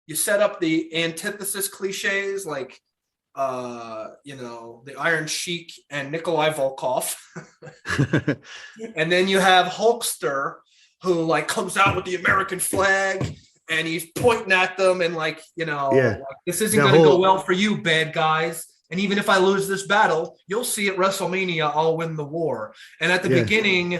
you set up the antithesis cliches like the Iron Sheik and Nikolai Volkov. And then you have Hulkster, who like comes out with the American flag and he's pointing at them and like, like, this isn't going to go well for you, bad guys. And even if I lose this battle, you'll see at WrestleMania, I'll win the war. And at the beginning,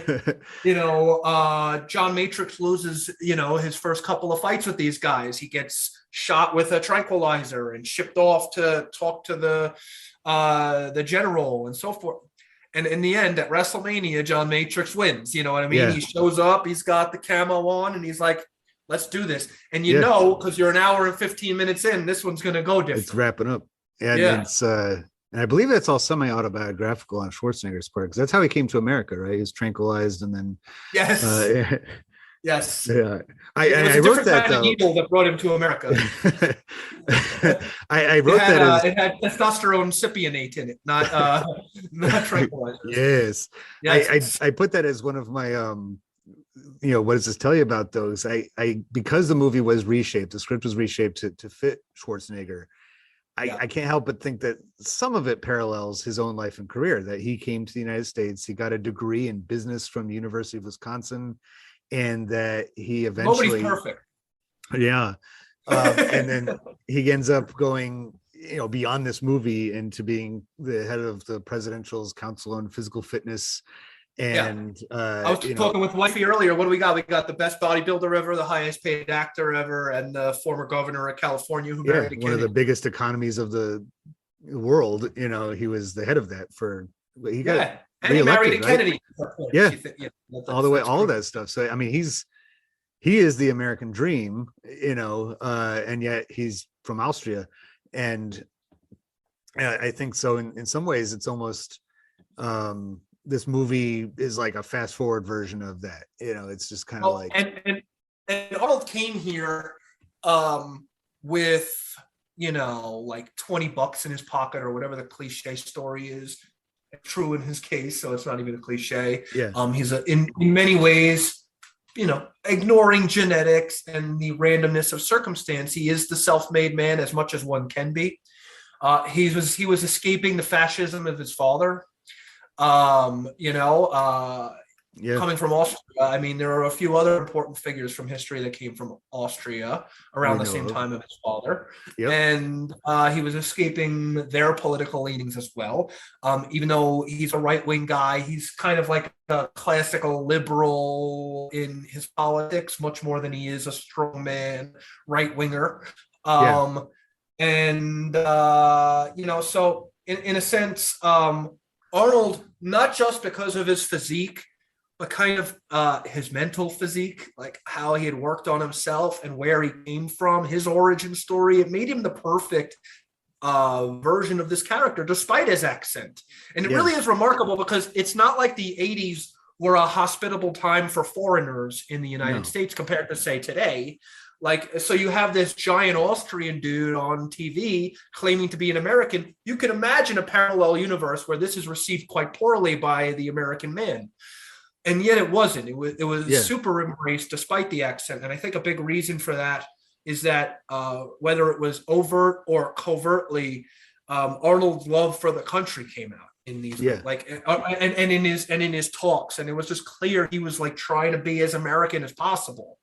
John Matrix loses, his first couple of fights with these guys. He gets shot with a tranquilizer and shipped off to talk to the general and so forth. And in the end, at WrestleMania, John Matrix wins. You know what I mean? Yeah. He shows up, he's got the camo on, and he's like, let's do this. And because you're an hour and 15 minutes in, this one's going to go different. It's wrapping up. And it's and I believe that's all semi-autobiographical on Schwarzenegger's part, because that's how he came to America, right? He was tranquilized and then yes. Yes. Yeah. I wrote that though. Evil that brought him to America. I wrote that it had testosterone cypionate in it, not tranquilizers. Yes. I put that as one of my what does this tell you about those? I because the movie was reshaped, the script was reshaped to fit Schwarzenegger. I can't help but think that some of it parallels his own life and career, that he came to the United States, he got a degree in business from the University of Wisconsin, and that he eventually... Nobody's perfect. Yeah. And then he ends up going, beyond this movie into being the head of the Presidential's Council on Physical Fitness. And I was talking with Wifey earlier. What do we got? We got the best bodybuilder ever, the highest paid actor ever, and the former governor of California who married a one of the biggest economies of the world. He was the head of that he got and he married a Kennedy. All the way, all of that stuff. So I mean, he is the American dream, and yet he's from Austria, and I think so. In some ways, it's almost. This movie is like a fast forward version of that. It's just kind of like. And Arnold came here with, like $20 in his pocket or whatever the cliche story is. True in his case, so it's not even a cliche. Yeah. He's in many ways, ignoring genetics and the randomness of circumstance. He is the self-made man as much as one can be. He was escaping the fascism of his father. Coming from Austria. I mean, there are a few other important figures from history that came from Austria around the same time of his father. Yep. And he was escaping their political leanings as well. Even though he's a right-wing guy, he's kind of like a classical liberal in his politics, much more than he is a strongman right-winger. So in a sense, Arnold, not just because of his physique, but kind of his mental physique, like how he had worked on himself and where he came from, his origin story, it made him the perfect version of this character, despite his accent. And it really is remarkable because it's not like the 80s were a hospitable time for foreigners in the United States compared to, say, today. Like, so you have this giant Austrian dude on TV claiming to be an American. You can imagine a parallel universe where this is received quite poorly by the American man. And yet it wasn't. It was super embraced despite the accent. And I think a big reason for that is that whether it was overt or covertly, Arnold's love for the country came out in these and in his talks. And it was just clear he was like trying to be as American as possible.